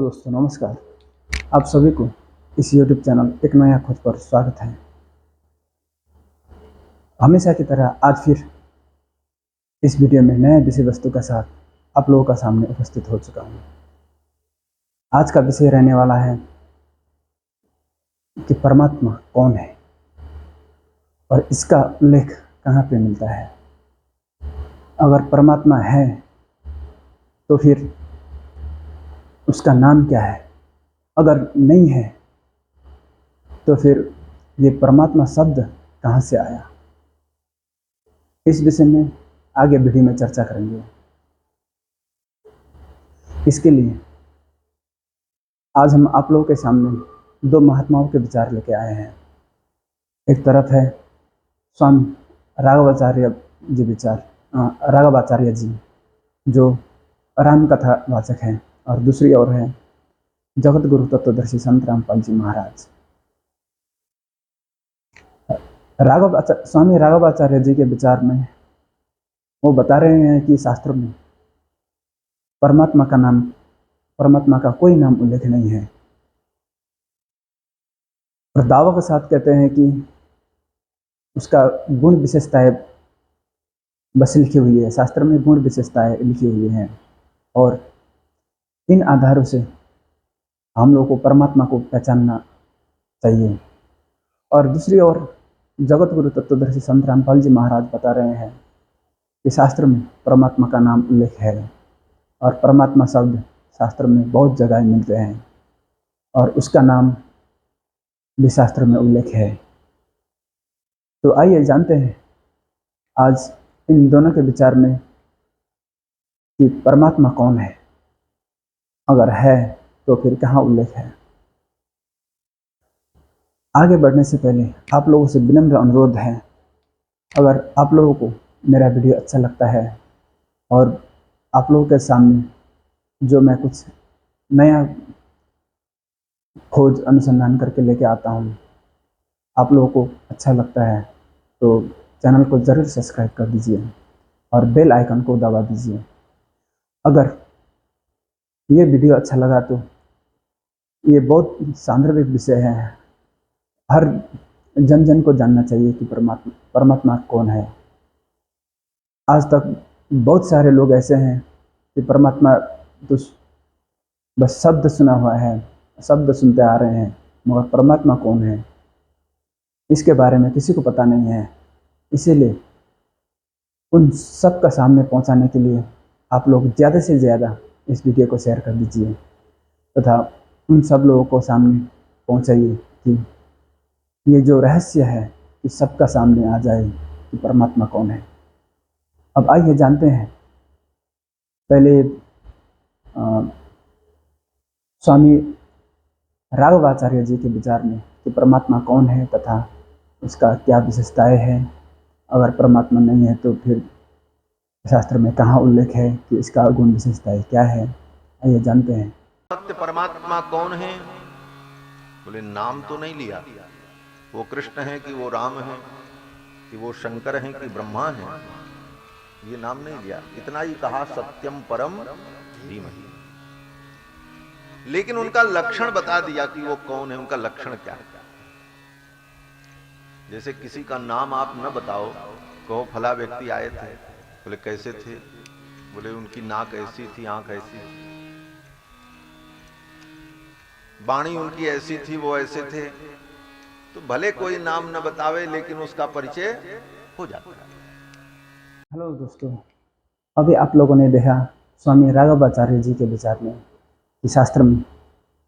दोस्तों, नमस्कार। आप सभी को इस YouTube चैनल एक नया खोज पर स्वागत है। हमेशा की तरह आज फिर इस वीडियो में नए विषय वस्तु के साथ आप लोगों का सामने उपस्थित हो चुका हूँ। आज का विषय रहने वाला है कि परमात्मा कौन है और इसका उल्लेख कहाँ पे मिलता है। अगर परमात्मा है तो फिर उसका नाम क्या है, अगर नहीं है तो फिर ये परमात्मा शब्द कहाँ से आया। इस विषय में आगे वीडियो में चर्चा करेंगे। इसके लिए आज हम आप लोगों के सामने दो महात्माओं के विचार लेके आए हैं। एक तरफ है स्वामी राघवाचार्य जी राघवाचार्य जी जो राम कथा वाचक हैं, और दूसरी ओर है जगत गुरु तत्वदर्शी संत रामपाल जी महाराज। स्वामी राघवाचार्य जी के विचार में वो बता रहे हैं कि शास्त्र में परमात्मा का कोई नाम उल्लेख नहीं है, और दावा के साथ कहते हैं कि उसका गुण विशेषताएं बस लिखी हुई है, शास्त्र में गुण विशेषताएं लिखी हुई हैं, और इन आधारों से हम लोगों को परमात्मा को पहचानना चाहिए। और दूसरी ओर जगत गुरु तत्वदर्शी संत रामपाल जी महाराज बता रहे हैं कि शास्त्र में परमात्मा का नाम उल्लेख है, और परमात्मा शब्द शास्त्र में बहुत जगह मिलते हैं, और उसका नाम भी शास्त्र में उल्लेख है। तो आइए जानते हैं आज इन दोनों के विचार में कि परमात्मा कौन है, अगर है तो फिर कहाँ उल्लेख है। आगे बढ़ने से पहले आप लोगों से विनम्र अनुरोध है, अगर आप लोगों को मेरा वीडियो अच्छा लगता है और आप लोगों के सामने जो मैं कुछ नया खोज अनुसंधान करके लेके आता हूँ, आप लोगों को अच्छा लगता है तो चैनल को ज़रूर सब्सक्राइब कर दीजिए और बेल आइकन को दबा दीजिए। अगर ये वीडियो अच्छा लगा तो ये बहुत सांदर्भिक विषय है, हर जन जन को जानना चाहिए कि परमात्मा कौन है। आज तक बहुत सारे लोग ऐसे हैं कि परमात्मा तो बस शब्द सुना हुआ है, शब्द सुनते आ रहे हैं, मगर परमात्मा कौन है इसके बारे में किसी को पता नहीं है। इसीलिए उन सब का सामने पहुंचाने के लिए आप लोग ज़्यादा से ज़्यादा इस वीडियो को शेयर कर दीजिए तथा उन सब लोगों को सामने पहुंचाइए कि ये जो रहस्य है कि सबका सामने आ जाए कि परमात्मा कौन है। अब आइए जानते हैं पहले स्वामी राघवाचार्य जी के विचार में कि परमात्मा कौन है तथा उसका क्या विशेषताएं हैं। अगर परमात्मा नहीं है तो फिर शास्त्र में कहाँ उल्लेख है कि इसका गुण विशेषताएं क्या है। आइए जानते हैं। सत्य परमात्मा कौन है? बोले नाम तो नहीं लिया, वो कृष्ण है कि वो राम है कि वो शंकर है कि ब्रह्मा है, ये नाम नहीं लिया। इतना ही कहा सत्यम परम धीमहि। लेकिन उनका लक्षण बता दिया कि वो कौन है, उनका लक्षण क्या है। जैसे किसी का नाम आप न बताओ, कहो फला व्यक्ति आए थे, बोले कैसे थे, बोले उनकी नाक ऐसी थी, आंख ऐसी थी, वाणी उनकी ऐसी थी, वो ऐसे थे। तो भले कोई नाम न बतावे लेकिन उसका परिचय हो जाता है। हेलो दोस्तों, अभी आप लोगों ने देखा स्वामी राघवाचार्य जी के विचार में कि शास्त्र में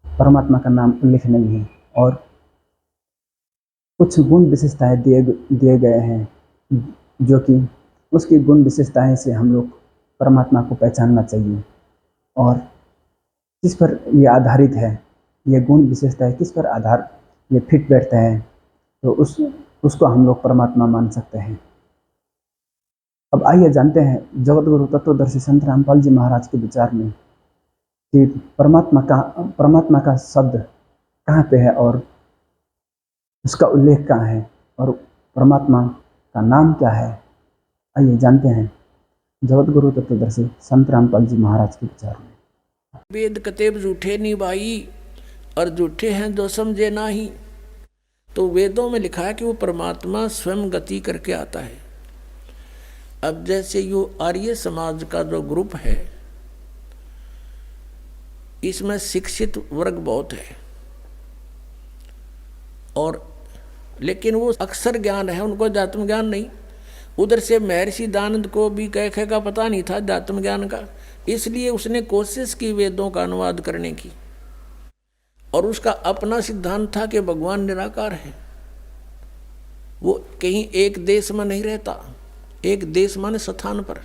परमात्मा का नाम उल्लेख नहीं है, और कुछ गुण विशेषताएं दिए गए हैं जो कि उसकी गुण विशेषताएं से हम लोग परमात्मा को पहचानना चाहिए, और किस पर ये आधारित है, ये गुण विशेषताएं किस पर आधार ये फिट बैठते हैं, तो उसको हम लोग परमात्मा मान सकते हैं। अब आइए जानते हैं जगत गुरु तत्वदर्शी संत रामपाल जी महाराज के विचार में कि परमात्मा का शब्द कहाँ पे है और उसका उल्लेख कहाँ है, और परमात्मा का नाम क्या है। आइए जानते हैं जगत गुरु तत्वदर्शी संत रामपाल जी महाराज के विचार में। वेद कतेब झूठे नहीं भाई, और झूठे हैं जो समझे नाही। तो वेदों में लिखा है कि वो परमात्मा स्वयं गति करके आता है। अब जैसे यो आर्य समाज का जो ग्रुप है, इसमें शिक्षित वर्ग बहुत है, और लेकिन वो अक्षर ज्ञान है, उनको अध्यात्म ज्ञान नहीं। उधर से महर्षि दानंद को भी कह का पता नहीं था अध्यात्म ज्ञान का, इसलिए उसने कोशिश की वेदों का अनुवाद करने की, और उसका अपना सिद्धांत था कि भगवान निराकार है। वो कहीं एक देश में नहीं रहता, एक देश माने स्थान पर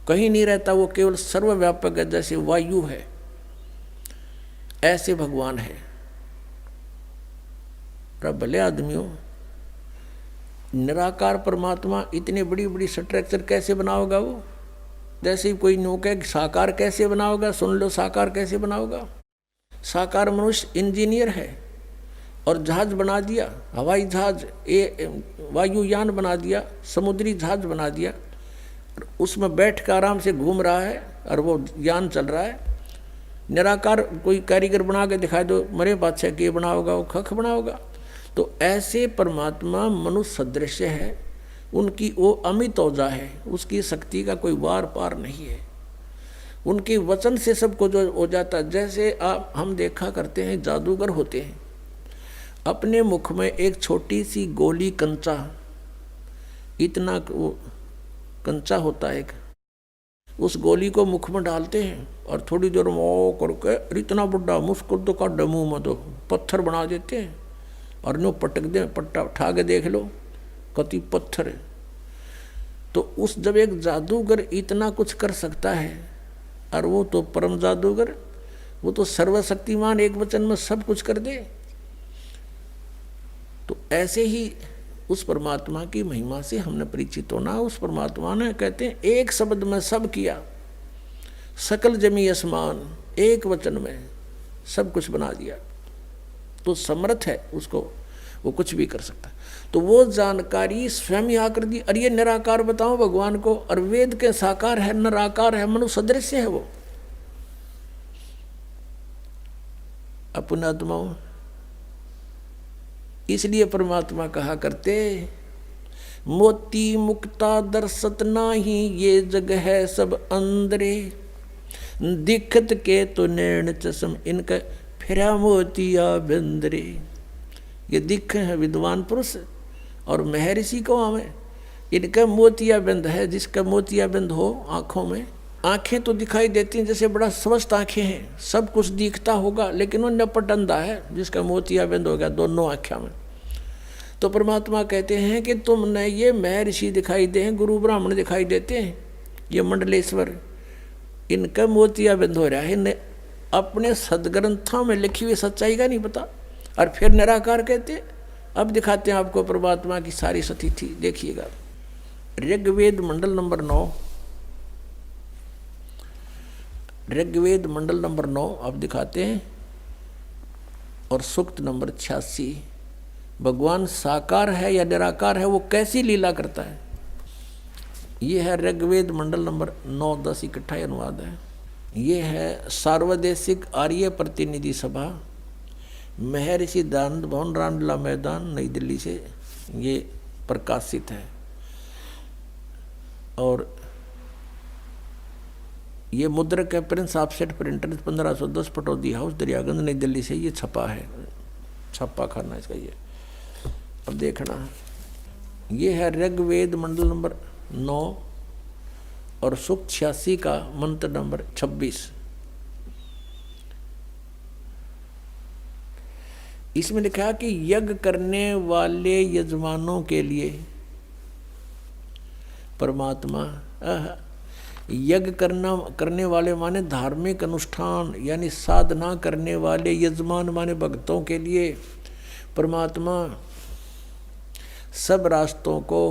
कहीं नहीं रहता, वो केवल सर्वव्यापक है, जैसे वायु है ऐसे भगवान है। भले आदमियों, निराकार परमात्मा इतने बड़ी बड़ी स्ट्रक्चर कैसे बनाओगा वो? जैसे कोई नौके साकार कैसे बनाओगा, सुन लो साकार कैसे बनाओगा। साकार मनुष्य इंजीनियर है, और जहाज बना दिया, हवाई जहाज, वायुयान बना दिया, समुद्री जहाज बना दिया, उसमें बैठ कर आराम से घूम रहा है और वो यान चल रहा है। निराकार कोई कारीगर बना के दिखाए दो, मरे बादशाह के बनाओगा, वो खख बनाओगा। तो ऐसे परमात्मा मनुष्य सदृश है, उनकी वो अमित ओजा है, उसकी शक्ति का कोई वार पार नहीं है। उनके वचन से सब कुछ हो जाता है। जैसे आप हम देखा करते हैं, जादूगर होते हैं, अपने मुख में एक छोटी सी गोली कंचा, इतना वो कंचा होता है, उस गोली को मुख में डालते हैं और थोड़ी देर में ओ करके इतना बड़ा मुस्कुद का डमू में तो पत्थर बना देते हैं, और नो पटक दे, पट्टा उठा के देख लो कति पत्थर है। तो उस जब एक जादूगर इतना कुछ कर सकता है, और वो तो परम जादूगर, वो तो सर्वशक्तिमान, एक वचन में सब कुछ कर दे। तो ऐसे ही उस परमात्मा की महिमा से हमने परिचित होना। उस परमात्मा ने, कहते हैं, एक शब्द में सब किया, सकल जमी आसमान, एक वचन में सब कुछ बना दिया। तो समर्थ है, उसको वो कुछ भी कर सकता है। तो वो जानकारी स्वयं ही आकर दी। और ये निराकार बताओ भगवान को, और वेद के साकार है, निराकार है, मनुष्य सदृश है वो। अपना आत्माओं, इसलिए परमात्मा कहा करते, मोती मुक्ता दर्शत नाही, ये जग है सब अंदरे, दिखत के तो नैन चश्म, इनका फिरा मोतिया बंदरे। ये दिख है विद्वान पुरुष, और महर्षि को हमें, इनका मोतिया बंद है। जिसका मोतिया बंद हो आँखों में, आँखें तो दिखाई देती हैं जैसे बड़ा स्वस्थ आँखें हैं, सब कुछ दिखता होगा, लेकिन वो नपट अंधा है जिसका मोतिया बंद हो गया दोनों आँखों में। तो परमात्मा कहते हैं कि तुमने ये महर्षि दिखाई दे हैं, गुरु ब्राह्मण दिखाई देते हैं, ये मंडलेश्वर, इनका मोतिया बंद हो रहा है, इन्हें अपने सदग्रंथों में लिखी हुई सच्चाई का नहीं पता। और फिर निराकार कहते। अब दिखाते हैं आपको परमात्मा की सारी स्थिति, देखिएगा। ऋग्वेद मंडल नंबर 9, ऋग्वेद मंडल नंबर 9 अब दिखाते हैं, और सूक्त नंबर 86। भगवान साकार है या निराकार है, वो कैसी लीला करता है। ये है ऋग्वेद मंडल नंबर 9, 10 इकट्ठा अनुवाद है। ये है सार्वदेशिक आर्य प्रतिनिधि सभा, महर्षि दानंद भवन, रामलीला मैदान, नई दिल्ली से ये प्रकाशित है। और ये मुद्रक है Prince offset printer, 1510, Pataudi house, Daryaganj, नई दिल्ली से ये छपा है, छप्पा खाना इसका ये। अब देखना, ये है ऋग्वेद मंडल नंबर 9 और सूक्त 86 का मंत्र नंबर 26। इसमें लिखा कि यज्ञ करने वाले यजमानों के लिए परमात्मा, यज्ञ करने वाले माने धार्मिक अनुष्ठान यानी साधना करने वाले, यजमान माने भक्तों के लिए परमात्मा सब रास्तों को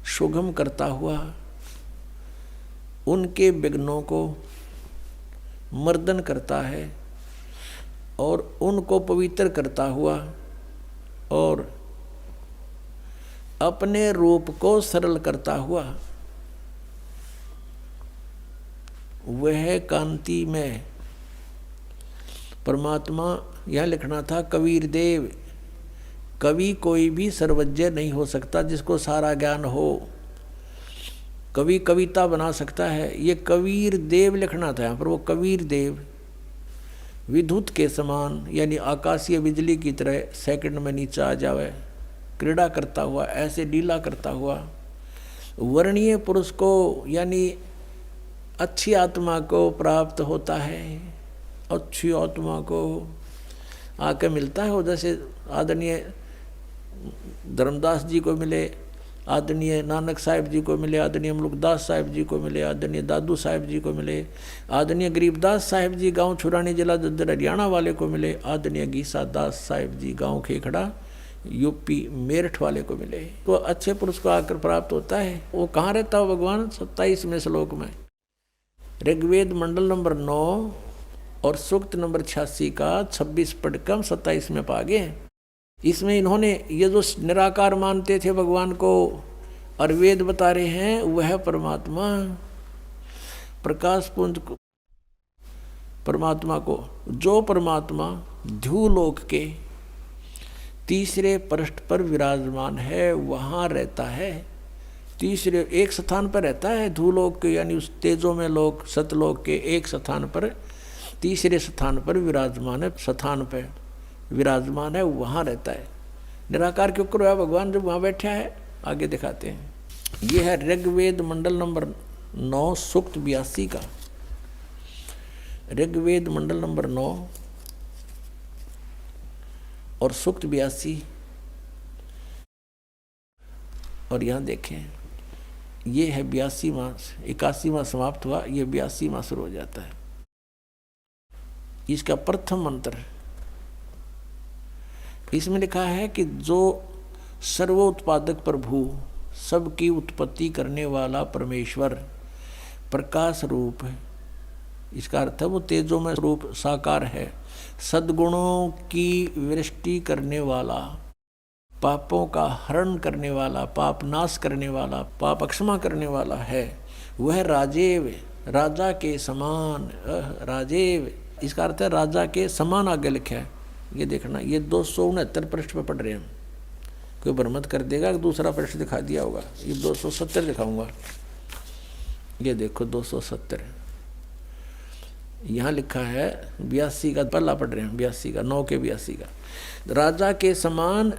सुगम करता हुआ, उनके विघ्नों को मर्दन करता है और उनको पवित्र करता हुआ और अपने रूप को सरल करता हुआ वह कांति में परमात्मा, यह लिखना था कबीर देव। कवि कोई भी सर्वज्ञ नहीं हो सकता जिसको सारा ज्ञान हो। कवि कविता बना सकता है, ये कबीर देव लिखना था यहाँ पर। वो कबीर देव विद्युत के समान यानी आकाशीय बिजली की तरह सेकंड में नीचे आ जावे, क्रीड़ा करता हुआ, ऐसे लीला करता हुआ। वर्णीय पुरुष को यानी अच्छी आत्मा को प्राप्त होता है, अच्छी आत्मा को आके मिलता है। वो जैसे आदरणीय धर्मदास जी को मिले, आदरणीय नानक साहिब जी को मिले, आदरणीय मुलुकदास साहिब जी को मिले, आदरणीय दादू साहिब जी को मिले, आदरणीय गरीबदास साहिब जी गांव छुरानी जिला जद्दर हरियाणा वाले को मिले, आदरणीय गीसा दास साहिब जी गांव खेखड़ा यूपी मेरठ वाले को मिले। तो अच्छे पुरुष को आकर प्राप्त होता है। वो कहाँ रहता हो भगवान? 27वें श्लोक में, ऋग्वेद मंडल नंबर 9 और सूक्त नंबर 86 का 26 पढ़कर हम 27 में पा गए। इसमें इन्होंने ये जो निराकार मानते थे भगवान को और वेद बता रहे हैं, वह परमात्मा प्रकाश पुंज को, परमात्मा को, जो परमात्मा ध्युलोक के तीसरे पृष्ठ पर विराजमान है वहाँ रहता है। तीसरे एक स्थान पर रहता है ध्युलोक के, यानी उस तेजो में लोक सतलोक के एक स्थान पर, तीसरे स्थान पर विराजमान है, स्थान पर विराजमान है, वहाँ रहता है। निराकार क्यों करो भगवान जब वहाँ बैठा है? आगे दिखाते हैं। ये है ऋग्वेद मंडल नंबर 9 सूक्त 82 का। ऋग्वेद मंडल नंबर 9 और सूक्त 82। और यहाँ देखें, ये है 82वां, 81वां समाप्त हुआ, ये 82वां शुरू हो जाता है। इसका प्रथम मंत्र इसमें लिखा है कि जो सर्वोत्पादक प्रभु, सबकी उत्पत्ति करने वाला परमेश्वर प्रकाश रूप है। इसका अर्थ है वो तेजो में रूप साकार है, सद्गुणों की वृष्टि करने वाला, पापों का हरण करने वाला, पाप नाश करने वाला, पाप अक्षमा करने वाला है। वह राजेव, राजा के समान, राजेव इसका अर्थ है राजा के समान आगे लिखा है। ये देखना, ये 269 पृष्ठ पर पढ़ रहे हैं। कोई भ्रमत कर देगा कि दूसरा पृष्ठ दिखा दिया होगा। ये 270 दिखाऊंगा। ये देखो 270 यहाँ लिखा है। 82 का पहला पढ़ रहे हैं, 82 का 9 के 82 का। राजा के समान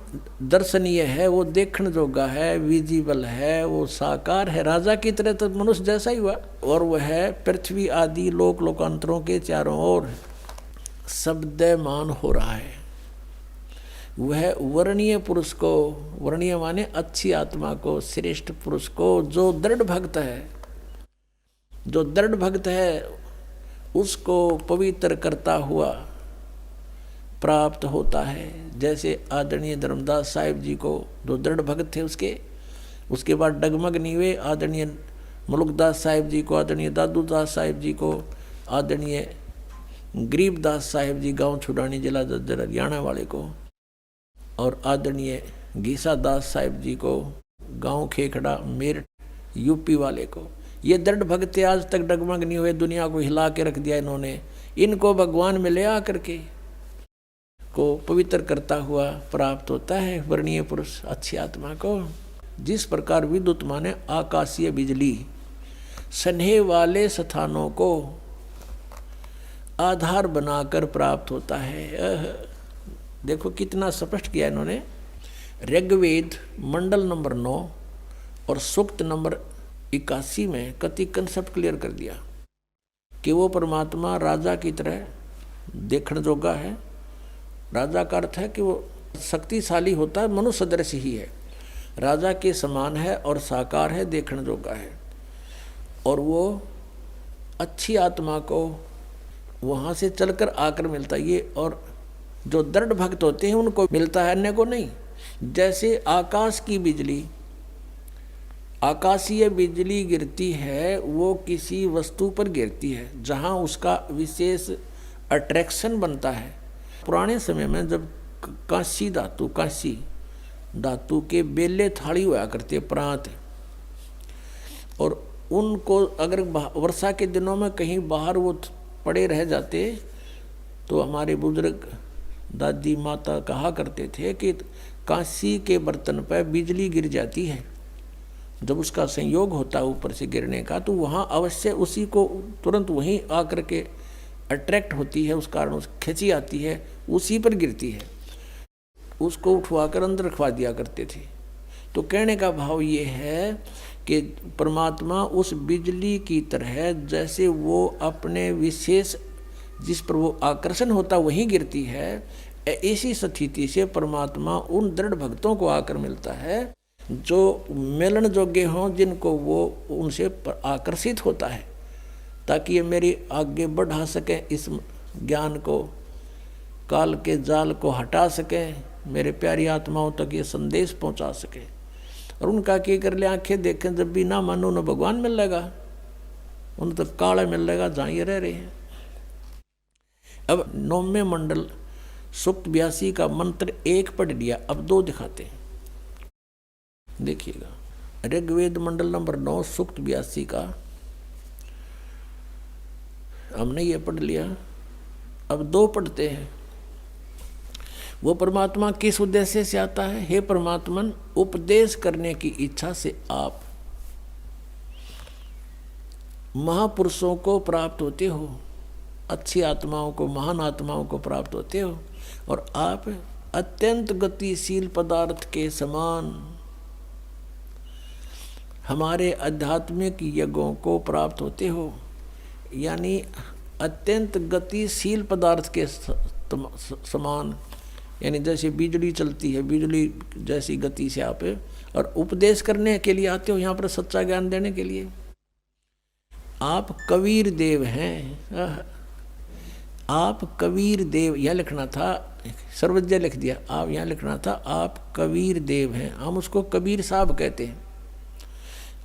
दर्शनीय है, वो देखने जोगा है, विजिबल है, वो साकार है। राजा की तरह तो मनुष्य जैसा ही हुआ। और वह है पृथ्वी आदि लोक लोकांतरों के चारों ओर शब्दमान हो रहा है। वह वर्णीय पुरुष को, वर्णीय माने अच्छी आत्मा को, श्रेष्ठ पुरुष को, जो दृढ़ भक्त है, जो दृढ़ भक्त है उसको पवित्र करता हुआ प्राप्त होता है। जैसे आदरणीय धर्मदास साहिब जी को, जो दृढ़ भक्त थे उसके बाद डगमग नीवे आदरणीय मुलुकदास साहिब जी को, आदरणीय दादू दास साहिब जी को, आदरणीय गरीबदास साहिब जी गांव छुड़ानी जिला जज्जर हरियाणा वाले को, और आदरणीय गीसा दास साहिब जी को गांव खेखड़ा मेरठ यूपी वाले को। ये दृढ़ भक्त आज तक डगमग नहीं हुए, दुनिया को हिला के रख दिया इन्होंने। इनको भगवान में ले आकर के को पवित्र करता हुआ प्राप्त होता है वर्णीय पुरुष, अच्छी आत्मा को। जिस प्रकार विद्युत माने आकाशीय बिजली स्नेह वाले स्थानों को आधार बनाकर प्राप्त होता है। देखो कितना स्पष्ट किया इन्होंने। ऋग्वेद मंडल नंबर 9 और सूक्त नंबर 81 में कति कंसेप्ट क्लियर कर दिया कि वो परमात्मा राजा की तरह देखने जोगा है। राजा का अर्थ है कि वो शक्तिशाली होता है, मनुष्य सदृश ही है, राजा के समान है और साकार है, देखने जोगा है। और वो अच्छी आत्मा को वहाँ से चलकर आकर मिलता है ये, और जो दृढ़ भक्त होते हैं उनको मिलता है, अन्य को नहीं। जैसे आकाश की बिजली, आकाशीय बिजली गिरती है, वो किसी वस्तु पर गिरती है जहाँ उसका विशेष अट्रैक्शन बनता है। पुराने समय में जब कांसी धातु के बेले थाली हुआ करते प्रांत, और उनको अगर वर्षा के दिनों में कहीं बाहर वो पड़े रह जाते तो हमारे बुजुर्ग दादी माता कहा करते थे कि कांसी के बर्तन पर बिजली गिर जाती है, जब उसका संयोग होता है ऊपर से गिरने का तो वहाँ अवश्य उसी को तुरंत वहीं आकर के अट्रैक्ट होती है, उस कारण उस खिंची आती है, उसी पर गिरती है। उसको उठवाकर अंदर रखवा दिया करते थे। तो कहने का भाव ये है कि परमात्मा उस बिजली की तरह जैसे वो अपने विशेष जिस पर वो आकर्षण होता वहीं गिरती है, ऐसी स्थिति से परमात्मा उन दृढ़ भक्तों को आकर मिलता है जो मिलन योग्य हों, जिनको वो उनसे आकर्षित होता है, ताकि ये मेरी आगे बढ़ा सकें, इस ज्ञान को, काल के जाल को हटा सकें, मेरे प्यारी आत्माओं तक ये संदेश पहुंचा सकें। और उनका क्या कर ले, आंखें देखें जब भी ना मानो न भगवान मिल लेगा, उन तक काला मिल लेगा जहाँ ये रह रहे हैं। अब 9वें मंडल सूक्त 82 का मंत्र 1 पढ़ लिया, अब 2 दिखाते हैं, देखिएगा। ऋग्वेद मंडल नंबर 9 सूक्त 82 का हमने ये पढ़ लिया, अब 2 पढ़ते हैं। वो परमात्मा किस उद्देश्य से आता है? हे परमात्मन, उपदेश करने की इच्छा से आप महापुरुषों को प्राप्त होते हो, अच्छी आत्माओं को, महान आत्माओं को प्राप्त होते हो, और आप अत्यंत गतिशील पदार्थ के समान हमारे आध्यात्मिक यज्ञों को प्राप्त होते हो। यानी अत्यंत गतिशील पदार्थ के समान, यानी जैसे बिजली चलती है, बिजली जैसी गति से आप, और उपदेश करने के लिए आते हो यहाँ पर, सच्चा ज्ञान देने के लिए। आप कबीर देव हैं, आप कबीर देव, यह लिखना था, सर्वज्ञ लिख दिया, आप यहाँ लिखना था आप कबीर देव हैं। हम उसको कबीर साहब कहते हैं,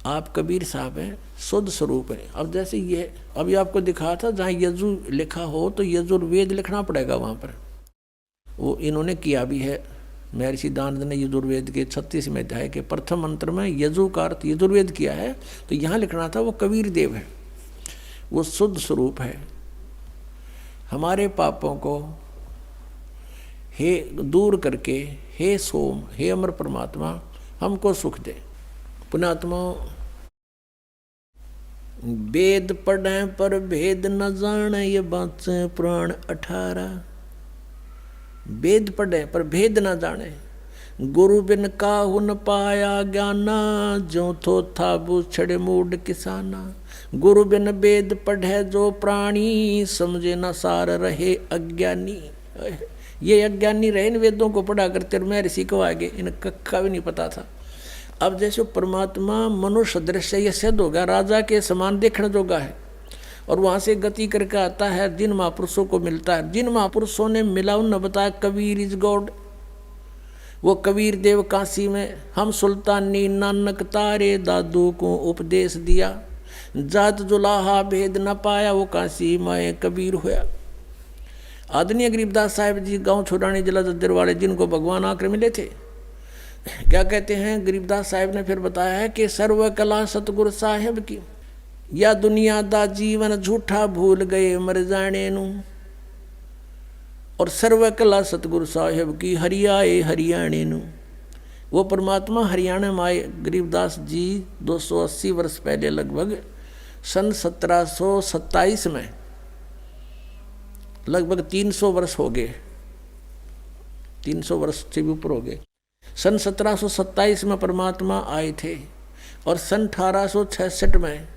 आप कबीर साहब हैं, शुद्ध स्वरूप है। अब जैसे ये अभी आपको दिखा था, जहाँ यजु लिखा हो तो यजुर्वेद लिखना पड़ेगा वहाँ पर, वो इन्होंने किया भी है। महर्षि दानंद ने यजुर्वेद के 36वें अध्याय के प्रथम मंत्र में यजु का अर्थ यजुर्वेद किया है, तो यहाँ लिखना था वो कबीर देव है, वो शुद्ध स्वरूप है। हमारे पापों को हे दूर करके, हे सोम, हे अमर परमात्मा, हमको सुख दे। पुण्यात्मा, वेद पढ़े पर भेद न जाने, ये बातें पुराण 18। वेद पढ़े पर भेद न जाने, गुरु बिन काहू न पाया ज्ञाना, जो थो था बूछड़े मूड किसाना। गुरु बिन वेद पढ़े जो प्राणी, समझे न सार रहे अज्ञानी। ये अज्ञानी रहे, इन वेदों को पढ़ा करते, और मैं ऋषि को आगे इन कक्का भी नहीं पता था। अब जैसे परमात्मा मनुष्य दृश्य ये सिद्ध होगा, राजा के समान देखने जोगा है, और वहाँ से गति करके आता है, जिन महापुरुषों को मिलता है, जिन महापुरुषों ने मिला उन्होंने बताया कबीर इज गॉड। वो कबीर देव काशी में हम सुल्तानी नानक तारे दादू को उपदेश दिया, जात जुलाहा भेद न पाया, वो काशी माए कबीर होया। आदरणीय गरीबदास साहिब जी गांव छोड़ानी जिला जद्दर वाले, जिनको भगवान आकर मिले थे, क्या कहते हैं गरीबदास साहिब ने फिर बताया है कि सर्व कला सतगुरु साहिब की, या दुनिया दा जीवन झूठा भूल गए मर जाने नू, और सर्व कला सतगुरु साहिब की हरियाए हरियाणे नू। वो परमात्मा हरियाणा में आए गरीबदास जी 280 वर्ष पहले, लगभग सन 1727 में, लगभग 300 वर्ष हो गए, 300 वर्ष से भी ऊपर हो गए। सन 1727 में परमात्मा आए थे, और सन 1866 में,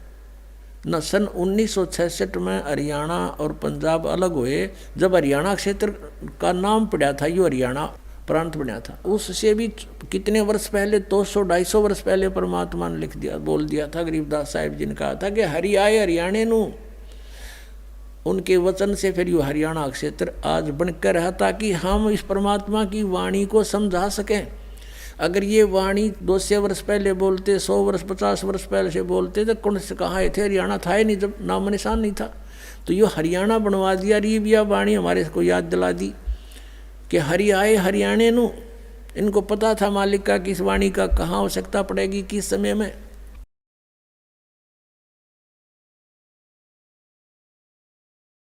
न सन 1966 में हरियाणा और पंजाब अलग हुए। जब हरियाणा क्षेत्र का नाम पड़ा था, यो हरियाणा प्रांत बना था, उससे भी कितने वर्ष पहले, 200-250 वर्ष पहले परमात्मा ने लिख दिया, बोल दिया था। गरीबदास साहिब जी ने कहा था कि हरि आए हरियाणे नू, उनके वचन से फिर यो हरियाणा क्षेत्र आज बनकर रहा, ताकि हम इस परमात्मा की वाणी को समझा सकें। अगर ये वाणी 200 वर्ष पहले बोलते, 100 वर्ष 50 वर्ष पहले से बोलते, तो कौन से कहाँ थे, हरियाणा था ही नहीं, जब नाम निशान नहीं था। तो ये हरियाणा बनवा दिया, रिबिया वाणी हमारे को याद दिला दी कि हरि आए हरियाणे नू। इनको पता था मालिक का कि इस वाणी का कहाँ आवश्यकता पड़ेगी, किस समय में।